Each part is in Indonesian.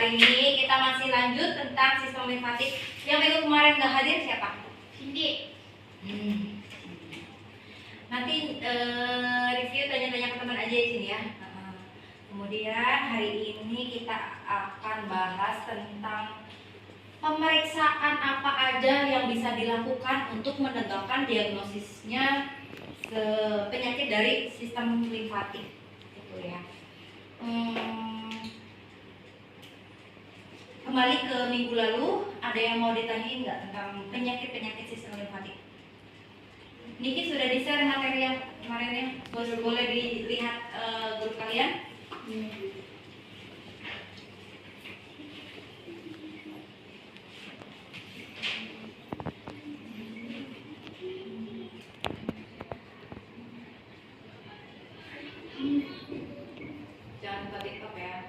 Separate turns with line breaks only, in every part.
hari ini kita masih lanjut tentang sistem limfatik. Yang minggu kemarin gak hadir siapa? Cindy. Nanti review tanya-tanya ke teman aja di sini ya. Kemudian hari ini kita akan bahas tentang pemeriksaan apa aja yang bisa dilakukan untuk menegakkan diagnosisnya penyakit dari sistem limfatik, gitu ya. Kembali ke minggu lalu, ada yang mau ditanyain nggak tentang penyakit-penyakit sistem limfatik? Niki sudah di-share materi yang kemarin ya, boleh dilihat grup kalian. Jangan lupa TikTok ya.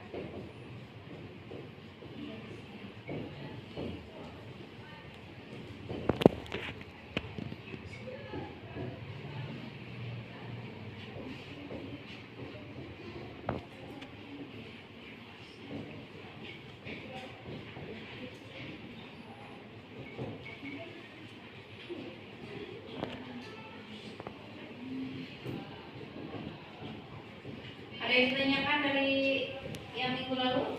Ada yang ditanyakan dari yang minggu lalu?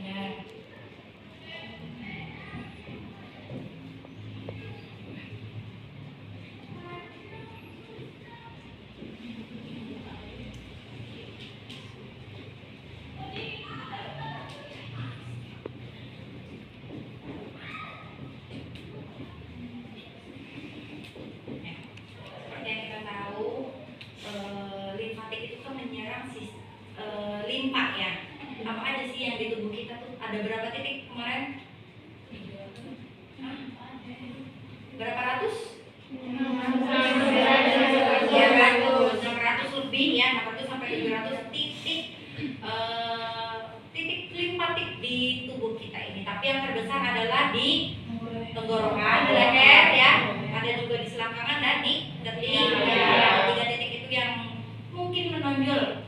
Ya. Limfatik itu kan menyerang limpa ya. Apa aja sih yang di tubuh kita tuh? Ada berapa titik kemarin? Berapa ratus? 600 lebih ya, 600 sampai 700 titik titik limfatik di tubuh kita ini. Tapi yang terbesar adalah di tenggorokan, di leher ya. Ada juga di selangkangan dan di telinga. 3 titik itu yang mungkin menonjol,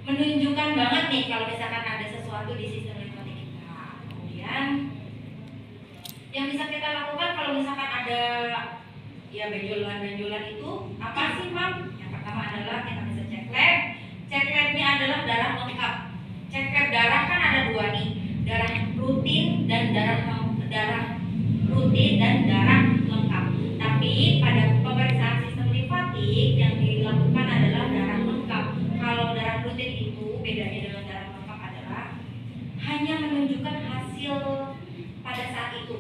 menunjukkan banget nih kalau misalkan ada sesuatu di sistem limfatik kita. Kemudian yang bisa kita lakukan kalau misalkan ada ya benjolan-benjolan itu apa sih, Mam? Yang pertama adalah kita bisa cek lab. Cek labnya adalah darah lengkap. Cek lab darah kan ada 2 nih, darah rutin dan darah rutin dan darah lengkap. Tapi pada pemeriksaan sistem limfatik yang dilakukan adalah darah lengkap. Kalau darah rutin itu bedanya dengan darah lengkap adalah hanya menunjukkan hasil pada saat itu.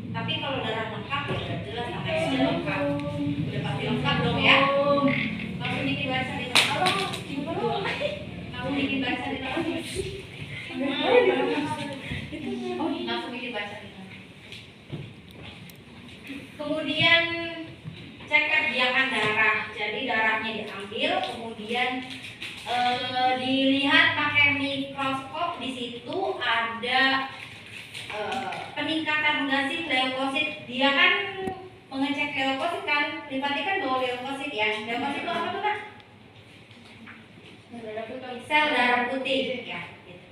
Tapi kalau darah lengkap ya udah jelas namanya sudah lengkap. Udah pasti lengkap dong ya. Langsung bikin barisan di tengah. Langsung bikin barisan di tengah. Langsung bikin barisan di tengah. Kemudian cek kebiakan darah. Jadi darahnya diambil, kemudian dilihat pakai mikroskop. Di situ ada peningkatan enggak sih leukosit. Dia kan mengecek leukosit kan, limfatik kan bawa leukosit ya. Leukosit itu apa tuh, Kak? Sel darah putih ya. Gitu.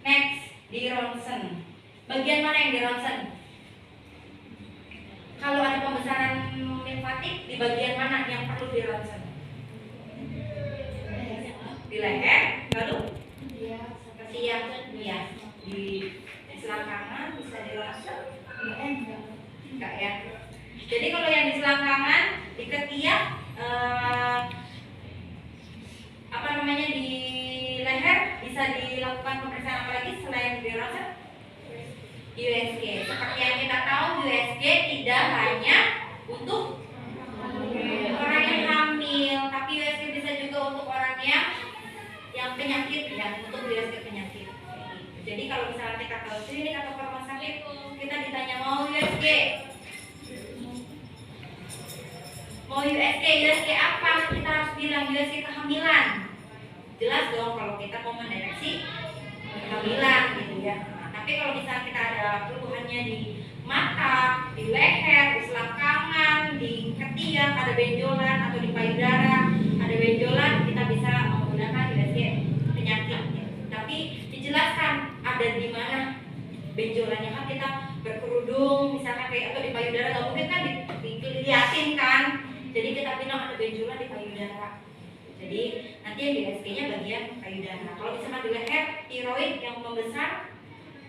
Next, di ronsen. Bagian mana yang di ronsen? Kalau ada pembesaran limfatik, di bagian mana yang perlu di ronsen? Di leher, lalu? Iya, di selangkangan bisa di ronsen? Enggak ya. Jadi kalau yang di selangkangan, di ketiak, di leher bisa dilakukan pemeriksaan apa lagi selain di ronsen? USG. Seperti yang kita tahu, USG tidak hanya untuk orang yang hamil, tapi USG bisa juga untuk orang yang penyakit ya, untuk USG penyakit. Jadi kalau misalnya kita ke klinik atau ke rumah sakit, kita ditanya mau USG apa? Kita harus bilang USG kehamilan. Jelas dong kalau kita mau mendeteksi kehamilan gitu ya. Tapi kalau misalnya kita ada keluhannya di mata, di leher, di selangkangan, di ketiak, ada benjolan atau di payudara ada benjolan, kita bisa benjolannya kan kita berkerudung misalkan kayak atau di payudara nggak mungkin kan dilihatin kan, jadi kita bilang ada benjolan di payudara. Jadi nanti yang di USG-nya bagian payudara. Kalau misalkan di leher tiroid yang membesar,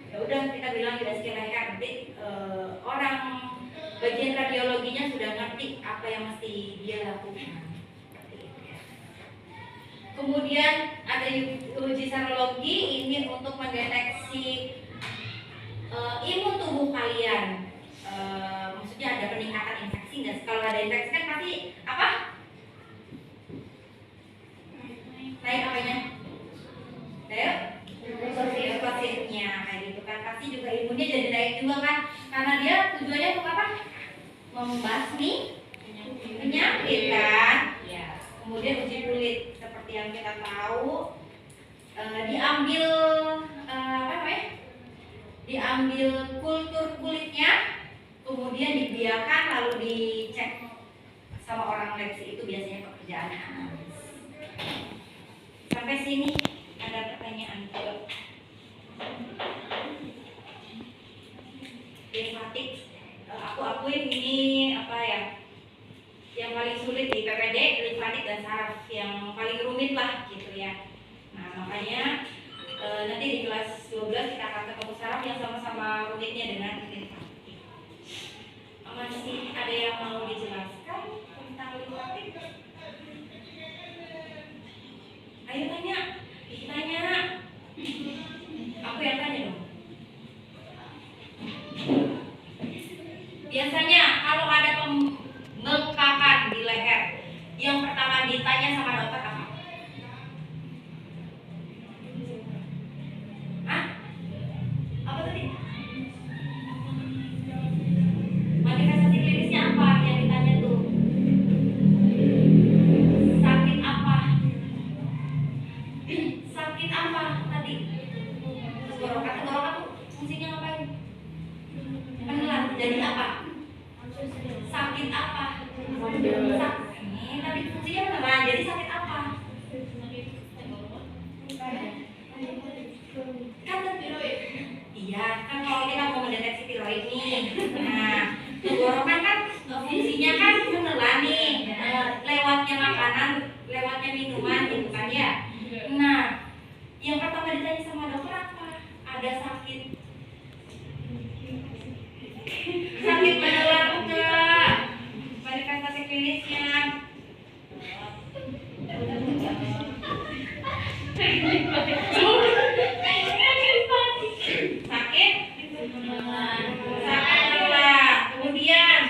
ya udah kita bilang USG leher. Nanti orang bagian radiologinya sudah ngerti apa yang mesti dia lakukan. Kemudian ada uji serologi, ini untuk mendeteksi imun tubuh kalian. Maksudnya ada peningkatan infeksi nggak? Kalau ada infeksi kan pasti apa? Naik apanya? Leukositnya kayak gitu kan. Pasti juga imunnya jadi naik juga kan? Karena dia tujuannya untuk apa? Membasmi penyakit kan? Ya. Kemudian uji kulit seperti yang kita tahu, diambil apa namanya? Diambil kultur kulitnya, kemudian dibiarkan lalu dicek sama orang leksi, itu biasanya pekerjaan analis. Sampai sini ada pertanyaan ke limfatik. Aku akuin ini apa ya? Yang paling sulit di PPD limfatik dan saraf, yang paling rumit lah gitu ya. Nah makanya nanti di kelas 12 kita akan ketemu saraf yang sama-sama rumitnya dengan limfatik. Masih ada yang mau dijelaskan tentang limfatik? Ayo tanya. Aku yang tanya dong. Biasanya kalau ada pembengkakan di leher, yang pertama ditanya sama dokter apa? Hah? Apa tadi? Manifestasi klinisnya apa yang ditanya tuh? Sakit apa? Sakit apa tadi? Tenggorokan tuh fungsinya ngapain? Menelan. Jadi apa? Sakit apa? Ini tadi fungsinya menelan. Jadi sakit apa? Kan tiroid. Iya, kan kalau kita mau mendeteksi tiroid nih. Nah, tenggorokan kan fungsinya kan menelan nih. Lewatnya makanan, lewatnya minuman gitu kan ya. Nah, yang pertama ditanya sama dokter apa? Ada sakit menelan enggak? Manifestasi klinisnya sakit menelan. Kemudian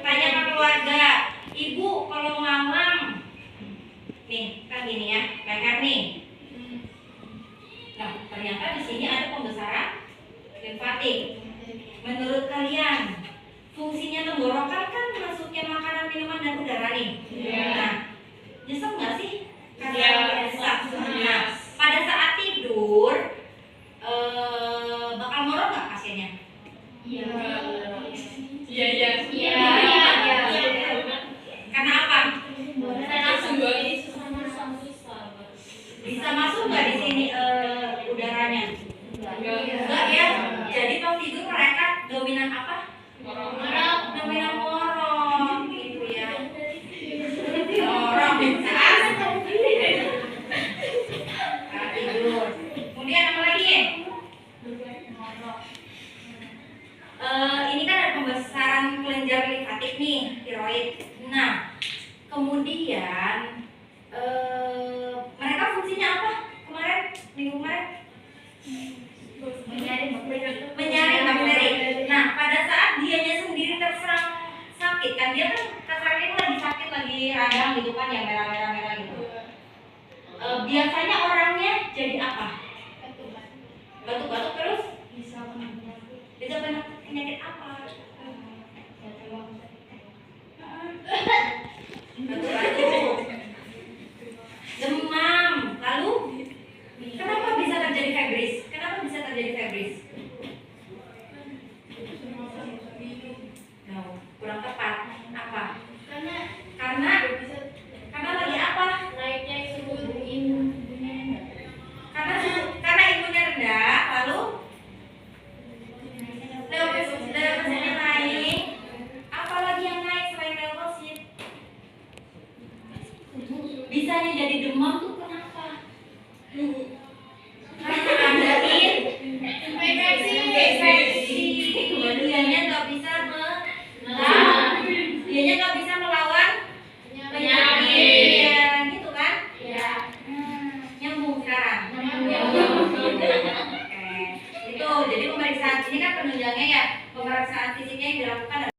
tanya ke keluarga, ibu kalau mamam nih kan gini ya, leher nih. Nah, ternyata di sini ada pembesaran limfatik. Menurut kalian, fungsinya tenggorokan kan masuknya makanan, minuman, dan udara nih. Nah, nyesek nggak sih? Nyesek. Nah, pada saat tidur, bakal ngorok nggak pasiennya? Iya. Karena apa? Bisa masuk nggak di sini udaranya? Enggak ya. Jadi pas tidur mereka dominan apa? Dominan ngorok gitu ya. Ngorok tidur. Kemudian apa lagi ya? Ini kan ada pembesaran kelenjar limfatik nih, tiroid. Nah, kemudian mereka fungsinya apa kemarin, minggu kemarin? Menyaring bakteri. Nah, pada saat dianya sendiri terserang sakit kan, dia kan terserang itu lagi sakit, lagi radang gitu kan, yang merah-merah gitu. Biasanya orangnya jadi apa? Batuk-batuk terus? Bisa kena penyakit apa? Batuk-batuk, demam. Lalu kenapa bisa terjadi febris? No, kurang tepat. Apa? Karena lagi apa? Naiknya suhu imun. Karena suhu bisanya jadi demam tuh kenapa?